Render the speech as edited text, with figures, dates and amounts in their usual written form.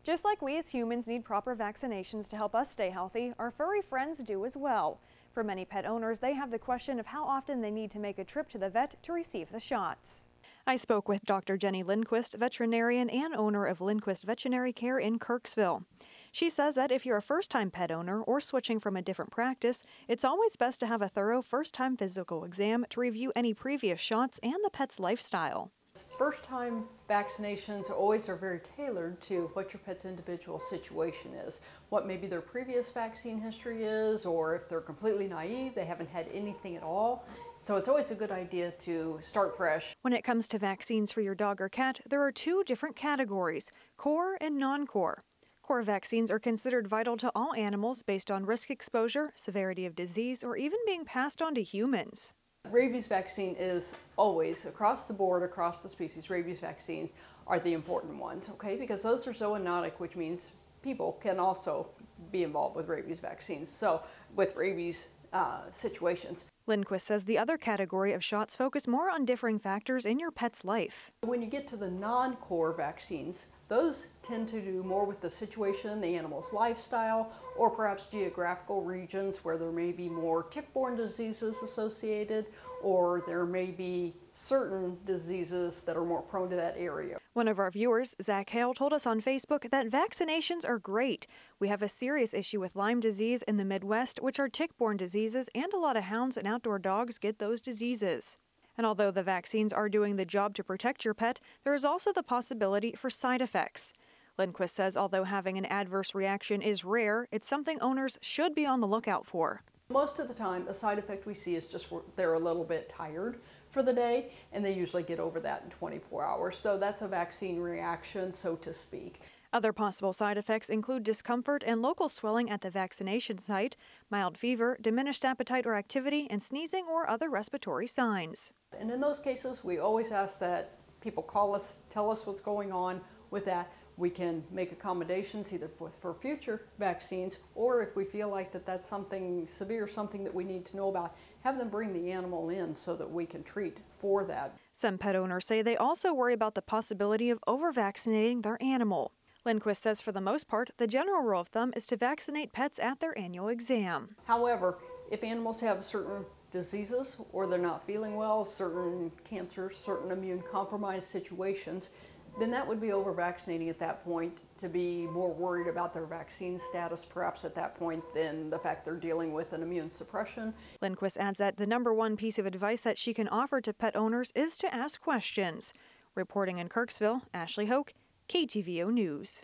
Just like we as humans need proper vaccinations to help us stay healthy, our furry friends do as well. For many pet owners, they have the question of how often they need to make a trip to the vet to receive the shots. I spoke with Dr. Jenny Lindquist, veterinarian and owner of Lindquist Veterinary Care in Kirksville. She says that if you're a first-time pet owner or switching from a different practice, it's always best to have a thorough first-time physical exam to review any previous shots and the pet's lifestyle. First-time vaccinations always are very tailored to what your pet's individual situation is, what maybe their previous vaccine history is, or if they're completely naive, they haven't had anything at all. So it's always a good idea to start fresh. When it comes to vaccines for your dog or cat, there are two different categories, core and non-core. Core vaccines are considered vital to all animals based on risk exposure, severity of disease, or even being passed on to humans. Rabies vaccine is always, across the board, across the species, rabies vaccines are the important ones, okay? Because those are zoonotic, which means people can also be involved with rabies vaccines, so with rabies situations. Lindquist says the other category of shots focus more on differing factors in your pet's life. When you get to the non-core vaccines, those tend to do more with the situation, the animal's lifestyle, or perhaps geographical regions where there may be more tick-borne diseases associated, or there may be certain diseases that are more prone to that area. One of our viewers, Zach Hale, told us on Facebook that vaccinations are great. We have a serious issue with Lyme disease in the Midwest, which are tick-borne diseases, and a lot of hounds and outdoor dogs get those diseases. And although the vaccines are doing the job to protect your pet, there is also the possibility for side effects. Lindquist says although having an adverse reaction is rare, it's something owners should be on the lookout for. Most of the time, the side effect we see is just they're a little bit tired for the day, and they usually get over that in 24 hours. So that's a vaccine reaction, so to speak. Other possible side effects include discomfort and local swelling at the vaccination site, mild fever, diminished appetite or activity, and sneezing or other respiratory signs. And in those cases, we always ask that people call us, tell us what's going on with that. We can make accommodations either for future vaccines, or if we feel like that's something severe, something that we need to know about, have them bring the animal in so that we can treat for that. Some pet owners say they also worry about the possibility of over-vaccinating their animal. Lindquist says for the most part, the general rule of thumb is to vaccinate pets at their annual exam. However, if animals have certain diseases or they're not feeling well, certain cancers, certain immune compromised situations, then that would be over-vaccinating at that point, to be more worried about their vaccine status perhaps at that point than the fact they're dealing with an immune suppression. Lindquist adds that the #1 piece of advice that she can offer to pet owners is to ask questions. Reporting in Kirksville, Ashley Hoke, KTVO News.